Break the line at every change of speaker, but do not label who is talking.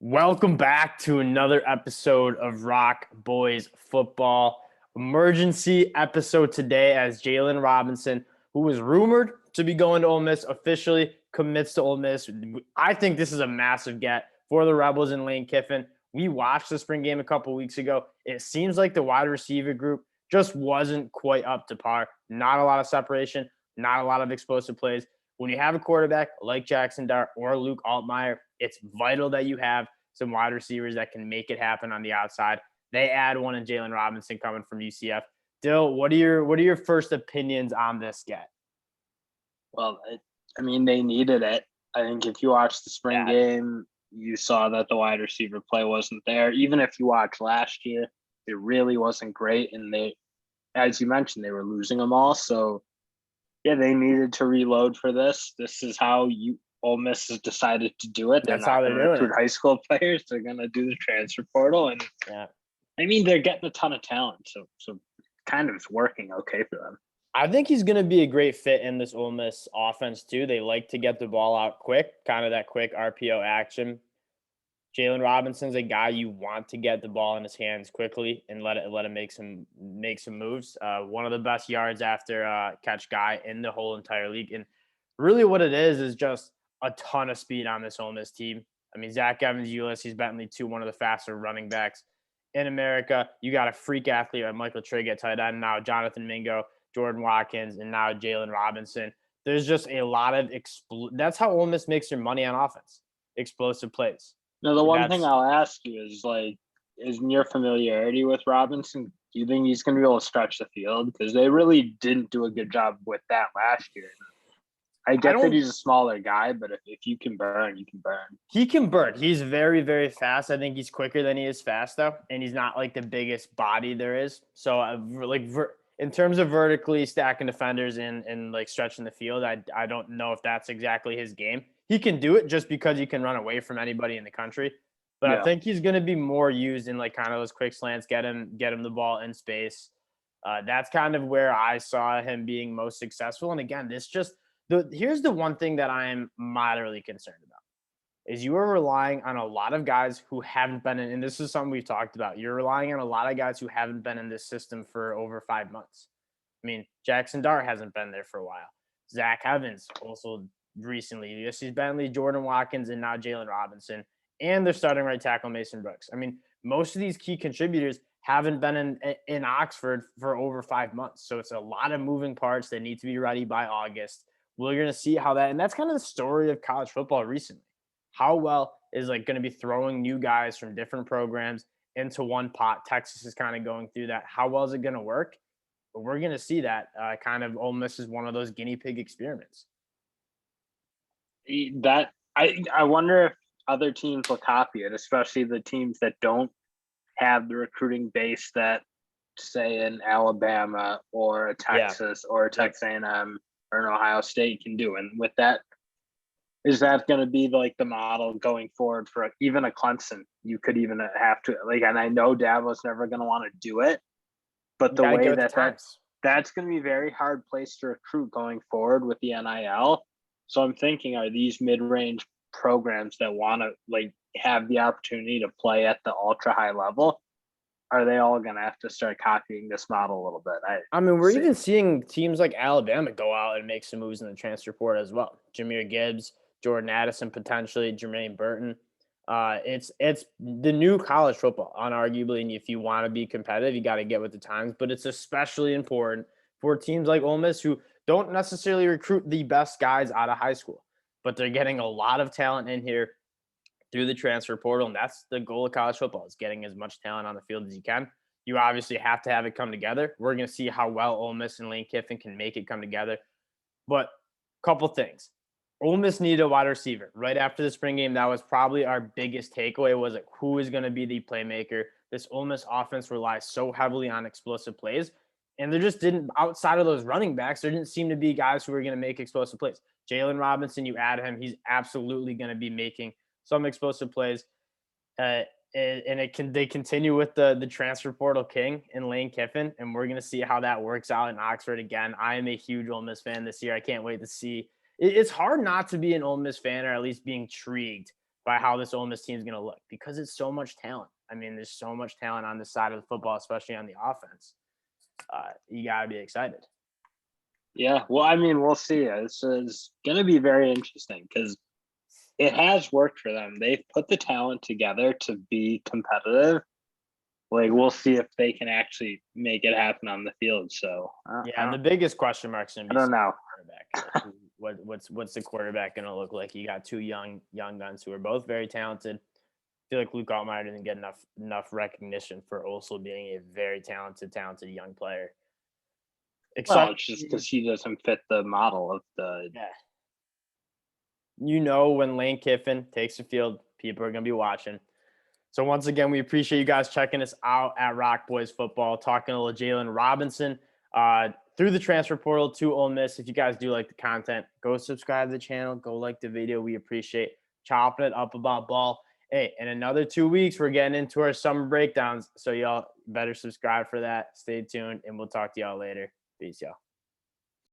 Welcome back to another episode of ROC Boys Football. Emergency episode today as Jaylon Robinson, who was rumored to be going to Ole Miss, officially commits to Ole Miss. I think this is a massive get for the Rebels and Lane Kiffin. We watched the spring game a couple weeks ago. It seems like the wide receiver group just wasn't quite up to par. Not a lot of separation, not a lot of explosive plays. When you have a quarterback like Jackson Dart or Luke Altmaier, it's vital that you have some wide receivers that can make it happen on the outside. They add one in Jaylon Robinson coming from UCF. Dill, what are your first opinions on this get?
Well, they needed it. I think if you watched the spring game, you saw that the wide receiver play wasn't there. Even if you watched last year, it really wasn't great. And they, as you mentioned, they were losing them all. So, yeah, they needed to reload for this. This is how Ole Miss has decided to do it.
That's how they're doing
recruit
it.
high school players. They're going to do the transfer portal. And, they're getting a ton of talent. So kind of it's working okay for them.
I think he's going to be a great fit in this Ole Miss offense, too. They like to get the ball out quick, kind of that quick RPO action. Jaylon Robinson's a guy you want to get the ball in his hands quickly and let him make some moves. One of the best yards after catch guy in the whole entire league. And really what it is just a ton of speed on this Ole Miss team. I mean, Zach Evans, Ulysses Bentley, one of the faster running backs in America. You got a freak athlete like Michael Trigg at tight end, now Jonathan Mingo, Jordan Watkins, and now Jaylon Robinson. There's just a lot of that's how Ole Miss makes their money on offense. Explosive plays.
Now, the one thing I'll ask you is, in your familiarity with Robinson, do you think he's going to be able to stretch the field? Because they really didn't do a good job with that last year. I get that he's a smaller guy, but if you can burn, you can burn.
He can burn. He's very, very fast. I think he's quicker than he is fast, though. And he's not like the biggest body there is. So, in terms of vertically stacking defenders and like stretching the field, I don't know if that's exactly his game. He can do it just because he can run away from anybody in the country. But I think he's going to be more used in like kind of those quick slants, get him the ball in space. That's kind of where I saw him being most successful. And again, here's the one thing that I am moderately concerned about is you are relying on a lot of guys who haven't been in, and this is something we've talked about. You're relying on a lot of guys who haven't been in this system for over 5 months. I mean, Jackson Dart hasn't been there for a while. Zach Evans also recently, Ulysses Bentley, Jordan Watkins, and now Jaylon Robinson, and they're starting right tackle Mason Brooks. I mean, most of these key contributors haven't been in Oxford for over 5 months. So it's a lot of moving parts that need to be ready by August. We're going to see how that, and that's kind of the story of college football recently. How well is going to be throwing new guys from different programs into one pot? Texas is kind of going through that. How well is it going to work? But we're going to see that kind of Ole Miss is one of those guinea pig experiments.
I wonder if other teams will copy it, especially the teams that don't have the recruiting base that, say, in Alabama or a Texas or a Texas A&M or an Ohio State can do. And with that, is that going to be like the model going forward for even a Clemson? You could even have to and I know Dabo's never going to want to do it, but the way that's going to be a very hard place to recruit going forward with the NIL. So I'm thinking, are these mid-range programs that want to have the opportunity to play at the ultra high level? Are they all going to have to start copying this model a little bit?
We're even seeing teams like Alabama go out and make some moves in the transfer portal as well. Jahmyr Gibbs, Jordan Addison, potentially Jermaine Burton. It's the new college football, unarguably. And if you want to be competitive, you got to get with the times. But it's especially important for teams like Ole Miss who don't necessarily recruit the best guys out of high school, but they're getting a lot of talent in here through the transfer portal. And that's the goal of college football, is getting as much talent on the field as you can. You obviously have to have it come together. We're going to see how well Ole Miss and Lane Kiffin can make it come together. But a couple things. Ole Miss needed a wide receiver. Right after the spring game, that was probably our biggest takeaway, was who is going to be the playmaker. This Ole Miss offense relies so heavily on explosive plays, and there just didn't, outside of those running backs, there didn't seem to be guys who were going to make explosive plays. Jaylon Robinson, you add him, he's absolutely going to be making some explosive plays. And they continue with the transfer portal king in Lane Kiffin, and we're going to see how that works out in Oxford again. I am a huge Ole Miss fan this year. I can't wait to see. It's hard not to be an Ole Miss fan, or at least be intrigued by how this Ole Miss team is going to look because it's so much talent. I mean, there's so much talent on this side of the football, especially on the offense. You got to be excited.
Yeah, well, I mean, we'll see. This is going to be very interesting because it has worked for them. They've put the talent together to be competitive. Like, we'll see if they can actually make it happen on the field. So
yeah, and the biggest question mark's going to be
I don't know.
quarterback. What's the quarterback going to look like? You got two young guns who are both very talented. I feel like Luke Altmaier didn't get enough recognition for also being a very talented young player.
Well, it's just because he doesn't fit the model of the.
Yeah. You know, when Lane Kiffin takes the field, people are going to be watching. So once again, we appreciate you guys checking us out at ROC Boys Football, talking to Jaylon Robinson through the transfer portal to Ole Miss. If you guys do like the content, go subscribe to the channel, go like the video. We appreciate chopping it up about ball. Hey, in another 2 weeks, we're getting into our summer breakdowns. So y'all better subscribe for that. Stay tuned, and we'll talk to y'all later. Peace, y'all.